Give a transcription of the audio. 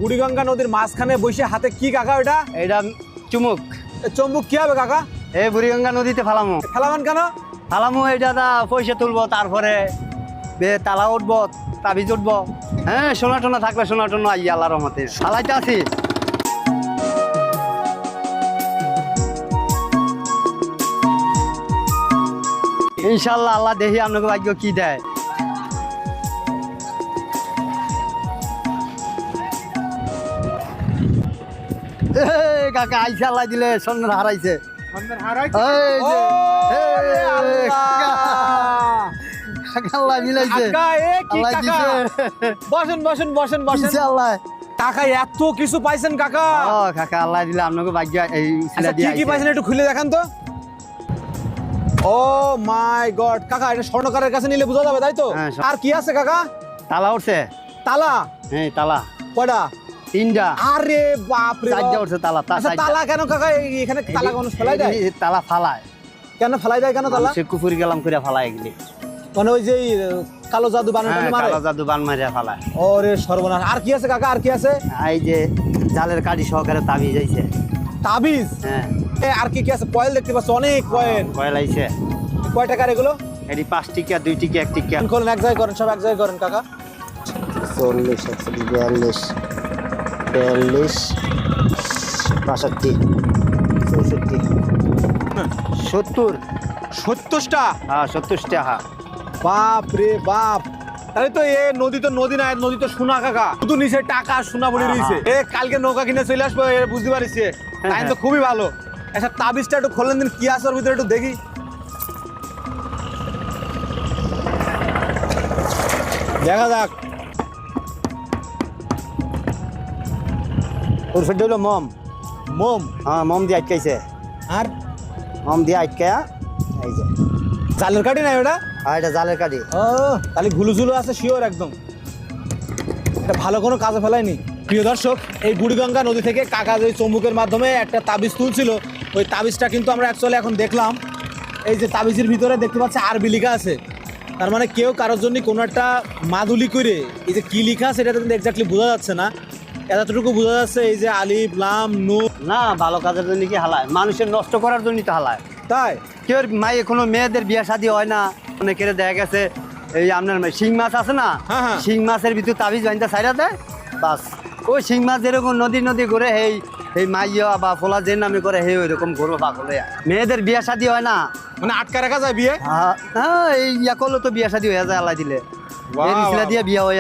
বুড়িগঙ্গা নদীর মাঝখানে বসে হাতে কি কাকা ওটা? এটা চুমুক। চম্বুক কি হবে কাকা? এই বুড়িগঙ্গা নদীতে ফালামু। ফেলাবেন কেন? ফালামু এটা দা পয়সা তুলবো, তারপরে তালা উঠবো, তাবিজ উঠবো। হ্যাঁ, সোনা টোনা থাকলে সোনা টোনা আই আল্লাহর রহমতে ফালাইতে আছি। ইনশাল্লাহ আল্লাহ দেখি আপনাকে ভাগ্য কি দেয়। কাকা আইসা আল্লাহ দিলে সন্ধ্যা হারাইছে। আল্লাহ মিলাইছে। বসেন বসেন বসেন বসেন। আল্লাহ কাকা এত কিছু পাইছেন কাকা? কাকা আল্লাহ দিলে আপনাকে ভাগ্য এই কি কি পাইছেন একটু খুলে দেখান তো। ও মাই গড কাকা, এটা স্বর্ণকারের কাছে নিলে বোঝা যাবে তাই তো? আর কি আছে কাকা? তালা উঠছে। তালা? হ্যাঁ তালা। কয়টা? 3টা। আরে বাপ রে, 4টা উঠছে তালা। আচ্ছা তালা কেন কাকা এখানে তালা কোন ফেলাই দেয়? তালা ফালায়। কেন ফেলাই দেয় কেন তালা? সে কুফুরি গেলাম করে ফালায় এগুলি। মানে ওই যে কালো জাদু বান মারে? কালো জাদু বান মারিয়া ফালায়। ওরে সর্বনাশ। আর কি আছে কাকা, আর কি আছে? এই যে জালের কাঠি সহকারে তাবিজ আইছে। তাবিজ? হ্যাঁ। আর কি কি আছে? কয়েল দেখতে পাচ্ছ, অনেক কয়েল। কয়েল আইছে। কয় টাকার এগুলো? এটি 5 টিকা, 2 টিকা, 1 টিকা। করেন এক জায়গায় করেন, সব এক জায়গায় করেন কাকা। 40, 42, 62, 65, 64, 70টা? হ্যাঁ 70 টাকা। বাপ রে বাপ। তাহলে তো এ নদী তো নদী না, নদী তো সোনা কাকা। শুধু নিচে টাকা সোনা পড়ে রয়েছে। এ কালকে নৌকা কিনে চলে আসবো, বুঝতে পারিস। টাইম তো খুবই ভালো। আচ্ছা তাবিজটা একটু খোলেন দিন, কি আছে ওর ভিতরে একটু দেখি। দেখা যাক। ওর ফেটে হলো মম। মোম? হ্যাঁ মম দিয়ে আটকাইছে। আর মম দিয়ে আটকায়া এই যে জালের কাঠি না ওটা? আর এটা জালের কাঠি। ও তাহলে ঘুলু ঝুলু আছে শিওর একদম। এটা ভালো কোনো কাজে ফেলায়নি। প্রিয় দর্শক, এই বুড়িগঙ্গা নদী থেকে কাকা যে চম্বুকের মাধ্যমে একটা তাবিজ তুলছিল, ওই তাবিজটা কিন্তু আমরা অ্যাকচুয়ালি এখন দেখলাম। এই যে তাবিজের ভিতরে দেখতে পাচ্ছি আরবি লেখা আছে। তার মানে কেউ কারোর জন্য কোনো একটা মাদুলি করে এই যে কি লেখা আছে এটা কিন্তু এক্স্যাক্টলি বোঝা যাচ্ছে না। এতটুকু বোঝা যাচ্ছে এই যে আলিফ লাম নুন। না, ভালো কাজের জন্য কি হালায়? মানুষের নষ্ট করার জন্যই তো হালায়। তাই কেউ মায়ে কোনো মেয়েদের বিয়ে শাদী হয় না। অনেকের দেখা গেছে এই আপনার শিং মাছ আছে না, হ্যাঁ, হ্যাঁ। শিং মাছের ভিতর তাবিজ বাঁধতে ছাইরা দেয়। বাস ওই শিং মাছ যেরকম নদী নদী করে এই মাইয়া বা ফোলা যে নামে করে ওই রকম গরু পাগল হইয়া মেয়েদের বিয়ে শাদী হয় না। মানে আটকা রাখা যায় বিয়ে? হ্যাঁ এই ইয়া করলে তো বিয়ে শাদী হয়ে যায় আল্লাহ দিলে। বাহ, এই রিসিলা দিয়ে বিয়ে হয়ে যায়।